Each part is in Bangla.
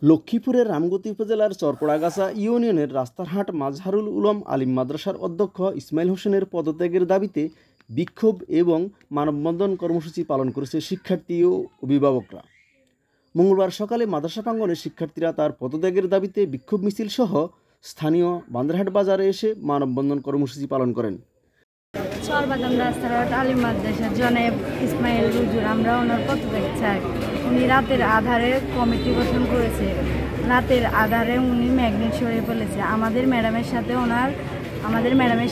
লক্ষ্মীপুরের রামগতি উপজেলার চরপড়াগাছা ইউনিয়নের রাস্তারহাট মাজহারুল উলুম আলিম মাদ্রাসার অধ্যক্ষ ইসমাইল হোসেনের পদত্যাগের দাবিতে বিক্ষোভ এবং মানববন্ধন কর্মসূচি পালন করেছে শিক্ষার্থী ও অভিভাবকরা। মঙ্গলবার সকালে মাদ্রাসা প্রাঙ্গণে শিক্ষার্থীরা তার পদত্যাগের দাবিতে বিক্ষোভ মিছিল সহ স্থানীয় বান্দ্রাহাট বাজারে এসে মানববন্ধন কর্মসূচি পালন করেন। সর্বাদম রাস্তারহাট আলিম মাদ্রাসার জনাব ইসমাইল হুজুর, আমরা ওনার পদত্যাগ চাই। উনি রাতের আধারে কমিটি গঠন করেছে, রাতের আধারে উনি ম্যাগনেট সরিয়ে ফেলেছে। আমাদের ম্যাডামের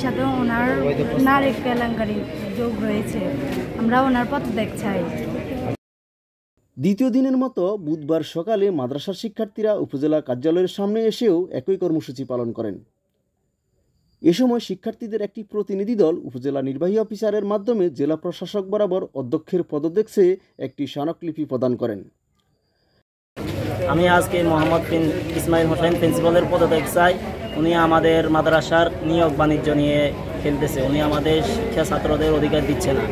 সাথে ওনার নারী কেলেঙ্কারি যোগ রয়েছে। আমরা ওনার পদত্যাগ চাই। দ্বিতীয় দিনের মতো বুধবার সকালে মাদ্রাসার শিক্ষার্থীরা উপজেলা কার্যালয়ের সামনে এসেও একই কর্মসূচি পালন করেন। এ সময় শিক্ষার্থীদের একটি প্রতিনিধি দল উপজেলা নির্বাহী অফিসারের মাধ্যমে জেলা প্রশাসক বরাবর অধ্যক্ষের পদত্যাগ চেয়ে একটি স্মারকলিপি প্রদান করেন। আমি আজকে মোহাম্মদ ইসমাইল হোসেন প্রিন্সিপালের পদত্যাগ চাই। উনি আমাদের মাদ্রাসার নিয়োগ বাণিজ্য নিয়ে খেলতেছে। উনি আমাদের শিক্ষা ছাত্রদের অধিকার দিচ্ছে না।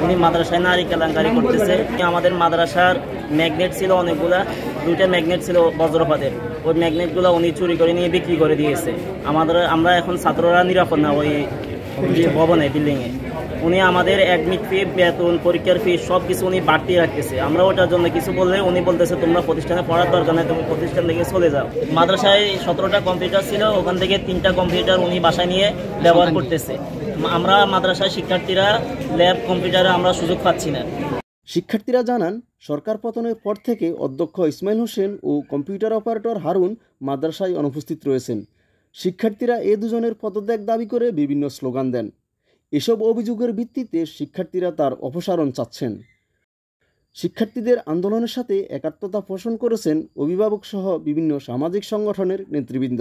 উনি মাদ্রাসায় নারী কেলেঙ্কারি করতেছে। আমাদের মাদ্রাসার ম্যাগনেট ছিল অনেকগুলা, 2টা ম্যাগনেট ছিল বজ্রপাতের। ওই ম্যাগনেটগুলো উনি চুরি করে নিয়ে বিক্রি করে দিয়েছে। আমরা এখন ছাত্ররা নিরাপদ না ওই ভবনে, বিল্ডিংয়ে। উনি আমাদের অ্যাডমিট ফি, বেতন, পরীক্ষার ফি সব কিছু উনি বাড়তি রাখতেছে। আমরা ওটার জন্য কিছু বললে উনি বলতেছে তোমরা প্রতিষ্ঠানে পড়ার দরকার নেই, তুমি প্রতিষ্ঠান থেকে চলে যাও। মাদ্রাসায় 17টা কম্পিউটার ছিল, ওখান থেকে 3টা কম্পিউটার উনি বাসায় নিয়ে ব্যবহার করতেছে। আমরা মাদ্রাসায় শিক্ষার্থীরা ল্যাব কম্পিউটারে আমরা সুযোগ পাচ্ছি না। শিক্ষার্থীরা জানান, সরকার পতনের পর থেকে অধ্যক্ষ ইসমাইল হোসেন ও কম্পিউটার অপারেটর হারুন মাদ্রাসায় অনুপস্থিত রয়েছেন। শিক্ষার্থীরা এ দুজনের পদত্যাগ দাবি করে বিভিন্ন স্লোগান দেন। এসব অভিযোগের ভিত্তিতে শিক্ষার্থীরা তার অপসারণ চাচ্ছেন। শিক্ষার্থীদের আন্দোলনের সাথে একাত্মতা পোষণ করেছেন অভিভাবক সহ বিভিন্ন সামাজিক সংগঠনের নেতৃবৃন্দ।